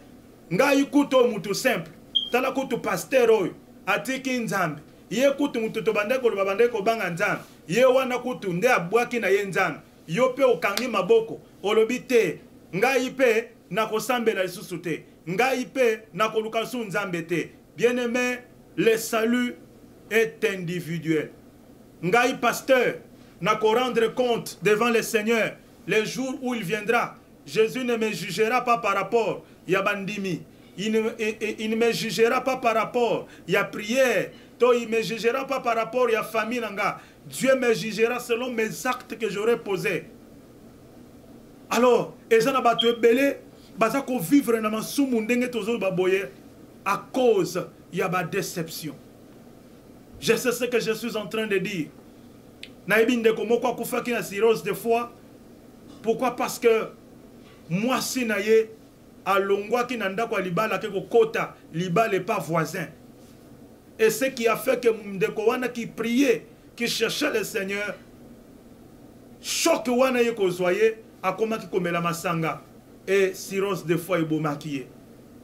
nga yikuto mutu simple, tala kutu pasteur oyo, atiki nzambe, ye kutu mutu to banda ko banga nzambe, ye wana kutu nde abwaki na ye nzambe, yo pe okangi maboko, olobi te ngai pe nakosambela lisusu te ngai pe nakoluka su nzambe te. Bien-aimé, le salut est individuel. Ngai pasteur nako rendre compte devant le Seigneur le jour où il viendra. Jésus ne me jugera pas par rapport ya bandimi. Il ne me jugera pas par rapport ya prière. Il ne me jugera pas par rapport ya famille nanga. Dieu me jugera selon mes actes que j'aurai posés. Alors, ezana batu ebele baza ko vivre na masumu ndenge tozo baboye à cause ya ba déception. Je sais ce que je suis en train de dire. Naibinde komo kwa kufaki na cirrhose de foie. Pourquoi? Parce que moi si naye alongwa ki nanda kwa libala ke kota libala n'est pas voisin. Et ce qui a fait que mdeko wana qui priait, qui cherchait le Seigneur, choc wana ye kozwaye akoma ki komela masanga et cirrhose de foie ebomaki.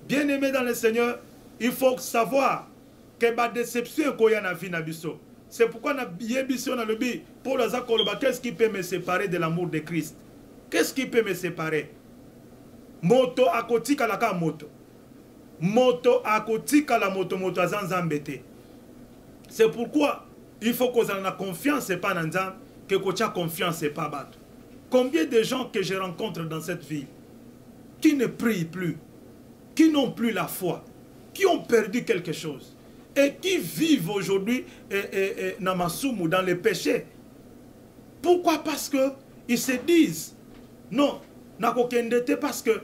Bien aimé dans le Seigneur, il faut savoir que la déception est dans la vie de biso. C'est pourquoi Paul a dit, qu'est-ce qui peut me séparer de l'amour de Christ? Qu'est-ce qui peut me séparer? Moto akotika la ka moto. Moto akotika la moto moto azanzambete. C'est pourquoi il faut qu'on ait confiance et pas nanzam, que qu'on ait confiance et pas battre. Combien de gens que je rencontre dans cette vie qui ne prient plus, qui n'ont plus la foi, qui ont perdu quelque chose et qui vivent aujourd'hui dans les péchés. Pourquoi? Parce que ils se disent non, parce que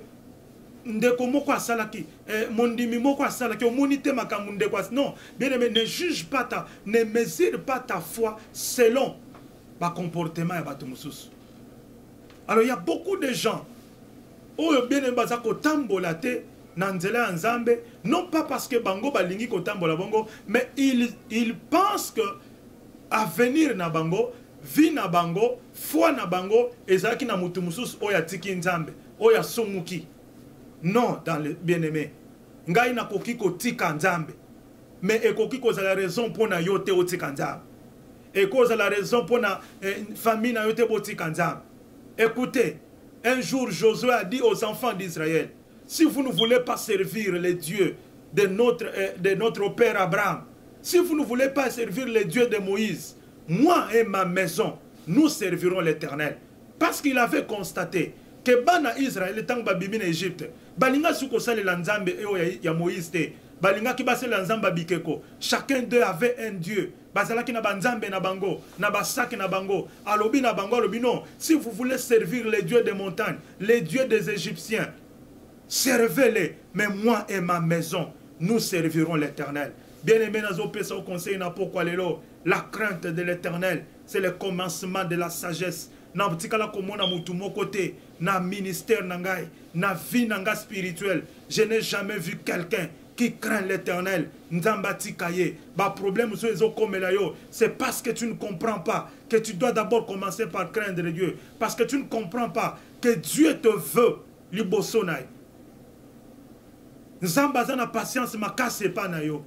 non, bien aimé, ne juge pas ne mesure pas ta foi selon le comportement. Alors il y a beaucoup de gens non pas parce que bango balingi kotambola bongo, mais ils pensent que avenir na bango, vie na bango, foi na bango, ezaki na mutu mususu oya tiki nzambe, oya sumuki. Non, dans le bien-aimé. Ngai na koki ko tika nzambe. Mais ekoki ko za la raison pour na yote o tika nzambe. Et cause la raison pour na famille na yote bo tika nzambe. Écoutez, un jour Josué a dit aux enfants d'Israël, si vous ne voulez pas servir les dieux de notre père Abraham, si vous ne voulez pas servir les dieux de Moïse, moi et ma maison, nous servirons l'Éternel. Parce qu'il avait constaté que Bana Israël, le temps babimi en Égypte, balinga suko sale lanzambe ya Moïse te, balinga ki base lanzamba bikeko, chacun d'eux avait un dieu. Bazalaki na banzambe na bango, na basaki na bango, alobi na bango, alobi non. Si vous voulez servir les dieux des montagnes, les dieux des Égyptiens, servez-les, mais moi et ma maison, nous servirons l'Éternel. Bien-aimé, au conseil, pourquoi la crainte de l'Éternel, c'est le commencement de la sagesse. Na butikala komona mutu mokote, na ministère nangai, na vie nanga spirituelle. Je n'ai jamais vu quelqu'un qui craint l'Éternel. Nzambati kaye. Ba problème c'est parce que tu ne comprends pas que tu dois d'abord commencer par craindre Dieu. Parce que tu ne comprends pas que Dieu te veut libosonai. Nzambaza na patience makase pa na yo.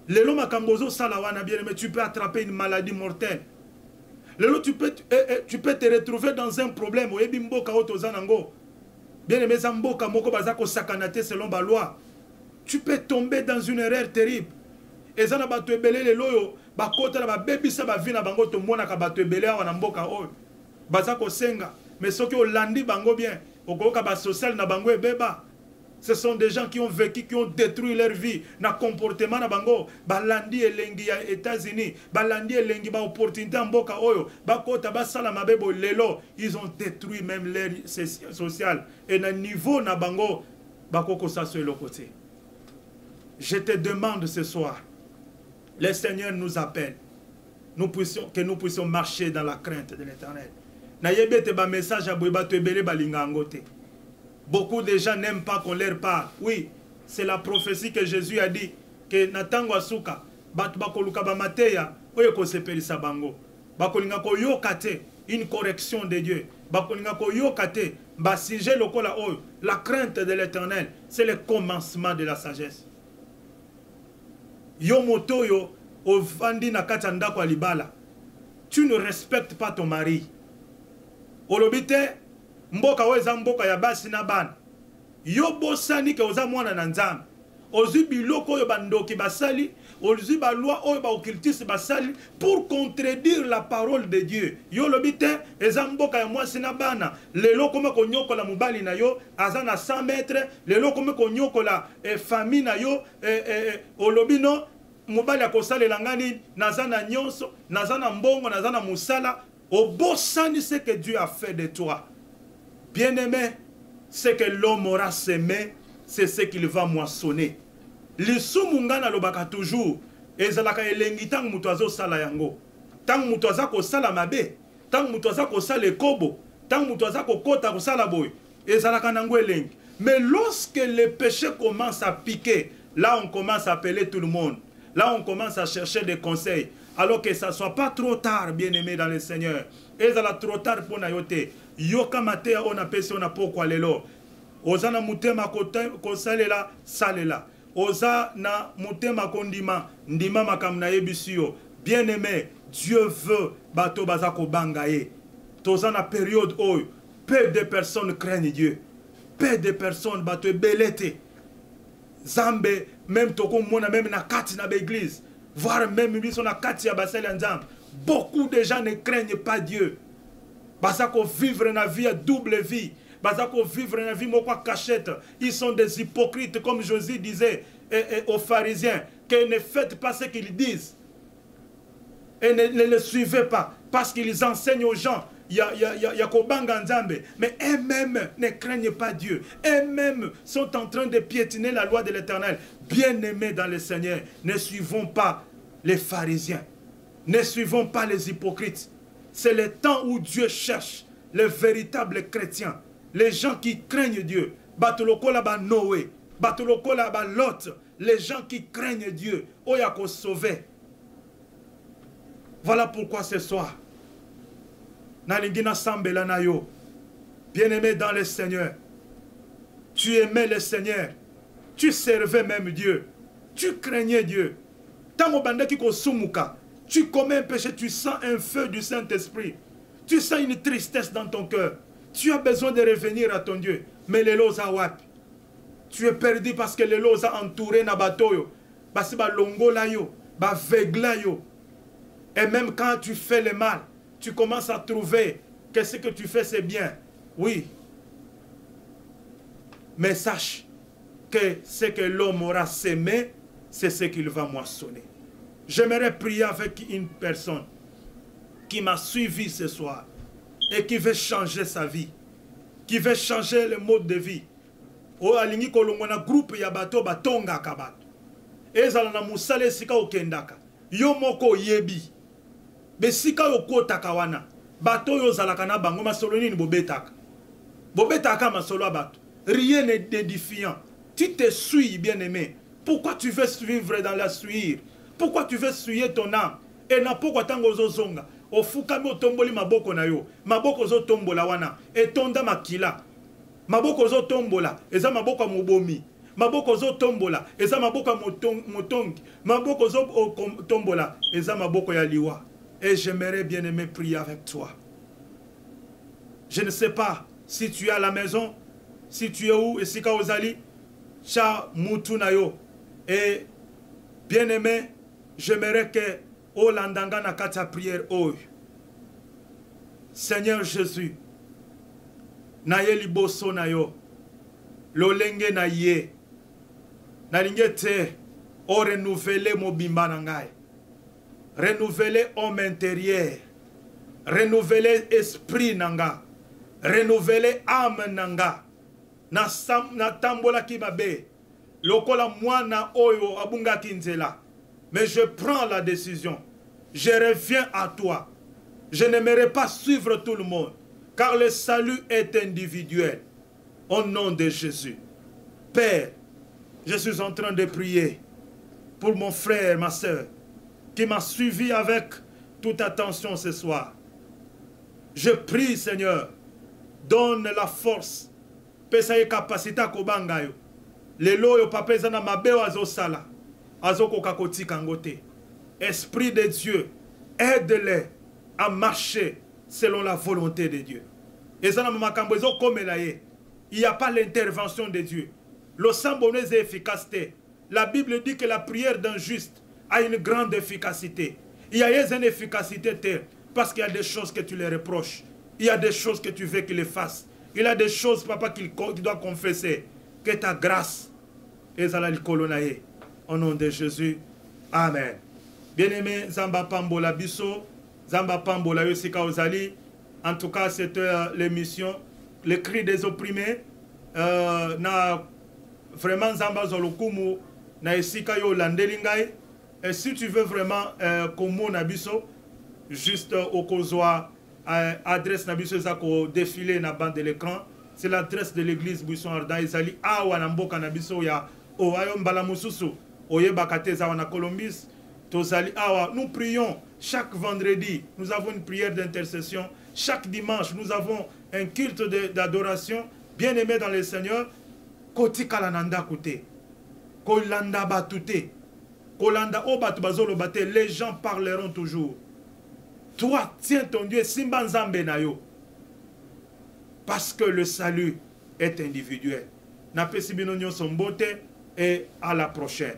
Lelo makambozo salawana bien, mais tu peux attraper une maladie mortelle. Lelo tu peux te retrouver dans un problème. Oyebi mboka otozanango. Bien aimé zamboka moko bazako sakanate selon ba loi. Tu peux tomber dans une erreur terrible. Et ça na bato ebele lelo yo bakota na ba bebi sa ba vina bango to mona ka bato ebele awa na mboka oyo. Bazako senga. Mais soki olandi bango bien, okoka ba social na bango ebeba. Ce sont des gens qui ont vécu, qui ont détruit leur vie. Na comportement na bango, balandi elengi ya États-Unis, balandi elengi ba opportunité mboka oyo, bakota basala mabebo lelo, ils ont détruit même leur social. Et na niveau na bango, bakoko sa sur le côté. Je te demande ce soir, le Seigneur nous appelle, que nous puissions marcher dans la crainte de l'Éternel. Na yebete ba message a boiba to ebele balinga ngote. Beaucoup de gens n'aiment pas qu'on leur parle. Oui, c'est la prophétie que Jésus a dit. Que Natango Asuka, Bakoluka Bamateya, Oyeko Seperisa Bango. Bakolinga ko yokate, une correction de Dieu. Bakolinga ko yokate, Basige Lokola Oyo. La crainte de l'Éternel, c'est le commencement de la sagesse. Yo motoyo, Ovandi Nakatanda kwa libala. Tu ne respectes pas ton mari. Olobite, mboka oyo eza mboka ya basi na bana yo bosani ke oza mwana na nzambe ozwi biloko oyo bandoki basali ozwi baloi oyo baokiltiste basali pour contredire la parole de Dieu yo lobi te eza mboka ya mwasi na bana lelo kome konyokola mobali na yo aza na 100 mètres lelo kome konyokola famille na yo olobi no mobali akosalela ngani naza na nyonso naza na mbongo naza na musala obosani ce que Dieu a fait de toi. Bien-aimé, ce que l'homme aura semé, c'est ce qu'il va moissonner. Lisumu ngana lobaka toujours ezalaka elengi tangu mutu azosala yango. Tangu mutu aza kosala mabe, tangu mutu aza kosala ekobo, tangu mutu aza kokota kosala boy, ezalaka nango elengi. Mais lorsque le péché commence à piquer, là on commence à appeler tout le monde. Là on commence à chercher des conseils. Alors que ça ne soit pas trop tard, bien-aimé dans le Seigneur. Et ça trop tard pour nayote. Yoka matea on a pesi on a pourquoi lelo. Oza na mutema ko salela salela. Oza na mutema kondima ndima makamna yebisio. Bien-aimé, Dieu veut bato bazako bangaye. Toza na période où peu de personnes craignent Dieu. Peu de personnes bato belete. Zambe même toko mona même na kati na l'église. Voir même beaucoup de gens ne craignent pas Dieu. Basako vivre na vie à double vie. Basako vivre na vie mokwa cachette. Ils sont des hypocrites comme Josué disait aux pharisiens que ne faites pas ce qu'ils disent. Et ne le suivez pas parce qu'ils enseignent aux gens. Mais eux-mêmes ne craignent pas Dieu. Eux-mêmes sont en train de piétiner la loi de l'Éternel. Bien-aimés dans le Seigneur, ne suivons pas les pharisiens. Ne suivons pas les hypocrites. C'est le temps où Dieu cherche les véritables chrétiens. Les gens qui craignent Dieu. Batolokola ba Noé. Batolokola ba Lot. Les gens qui craignent Dieu. Oyako sauvé. Voilà pourquoi ce soir, bien-aimé dans le Seigneur, tu aimais le Seigneur, tu servais même Dieu, tu craignais Dieu. Tu commets un péché, tu sens un feu du Saint-Esprit, tu sens une tristesse dans ton cœur, tu as besoin de revenir à ton Dieu. Mais les lots à wap, tu es perdu parce que les lots a entouré na bateau, basi ba longo la yo, ba vegla yo. Et même quand tu fais le mal, tu commences à trouver que ce que tu fais c'est bien. Oui. Mais sache que ce que l'homme aura semé, c'est ce qu'il va moissonner. J'aimerais prier avec une personne qui m'a suivi ce soir et qui veut changer sa vie, qui veut changer le mode de vie. O alingi kolongona groupe ya bato batonga kabato. Ezala na musale sika okendaka. Yo moko yebi. Besika yo kota kawana. Bato yo zalaka na bango masolo nini bobetaka. Bobetaka masolo bato. Rien n'est édifiant. Tu te suis, bien-aimé. Pourquoi tu veux suivre dans la suivre? Pourquoi tu veux suivre ton âme? Et na pourquoi tango zo zonga? Ofukami otomboli maboko na yo. Maboko zo tombola wana. Etonda makila. Maboko zo tombola. Eza maboko mobomi. Maboko zo tombola. Eza maboko motongi. Maboko zo tombola. Eza maboko ya liwa. Et j'aimerais bien aimer prier avec toi. Je ne sais pas si tu es à la maison, si tu es où, et si tu es aux alliés, cha mutunayo. Et bien aimé, j'aimerais que o landanga na kata prière oy. Seigneur Jésus, na ye liboso na yo, lolenge na ye, na lingete, o renouveler mo bimba na ngai. Renouveler homme intérieur, renouveler esprit nanga, renouveler âme nanga, na tambola kibabe, lokola mwana oyo abunga kinzela. Mais je prends la décision, je reviens à toi. Je n'aimerais pas suivre tout le monde, car le salut est individuel. Au nom de Jésus. Père, je suis en train de prier pour mon frère, ma soeur, qui m'a suivi avec toute attention ce soir. Je prie, Seigneur, donne la force, pesa ye capacité kobangayo. Lelo yo papa zana mabeo azo sala, azo kokakoti kangote. Esprit de Dieu, aide-les à marcher selon la volonté de Dieu. Et ça, il n'y a pas l'intervention de Dieu. Le sang bonnet est efficacité. La Bible dit que la prière d'un juste a une grande efficacité. Il y a une efficacité parce qu'il y a des choses que tu les reproches. Il y a des choses que tu veux qu'il les fasse. Il y a des choses, papa, qu'il doit confesser. Que ta grâce est à la colonae. Au nom de Jésus. Amen. Bien-aimé, Zamba Pambola Bisso, Zamba Pambola Yosika Ozali. En tout cas, c'était l'émission Le cri des opprimés. Vraiment, Zamba Zolokumu, na Esika Yo Landelingai. Et si tu veux vraiment comme Nabiso, juste au Kozwa, adresse Nabiso Zako défilé na bande de l'écran, c'est l'adresse de l'église Buisson Arda Izali. Awa Namboka Nabiso ya Owayo Mbalamususu, Oye Bakate Zawana Colombis, Tozali Awa. Nous prions chaque vendredi, nous avons une prière d'intercession. Chaque dimanche, nous avons un culte d'adoration. Bien-aimé dans le Seigneur, Koti Kalananda Koute, Kolanda Batute, Kolanda Obatubazolo Bate, les gens parleront toujours. Toi, tiens ton Dieu, Simban Zambe Nayo. Parce que le salut est individuel. Napesi Binonyo son beauté et à la prochaine.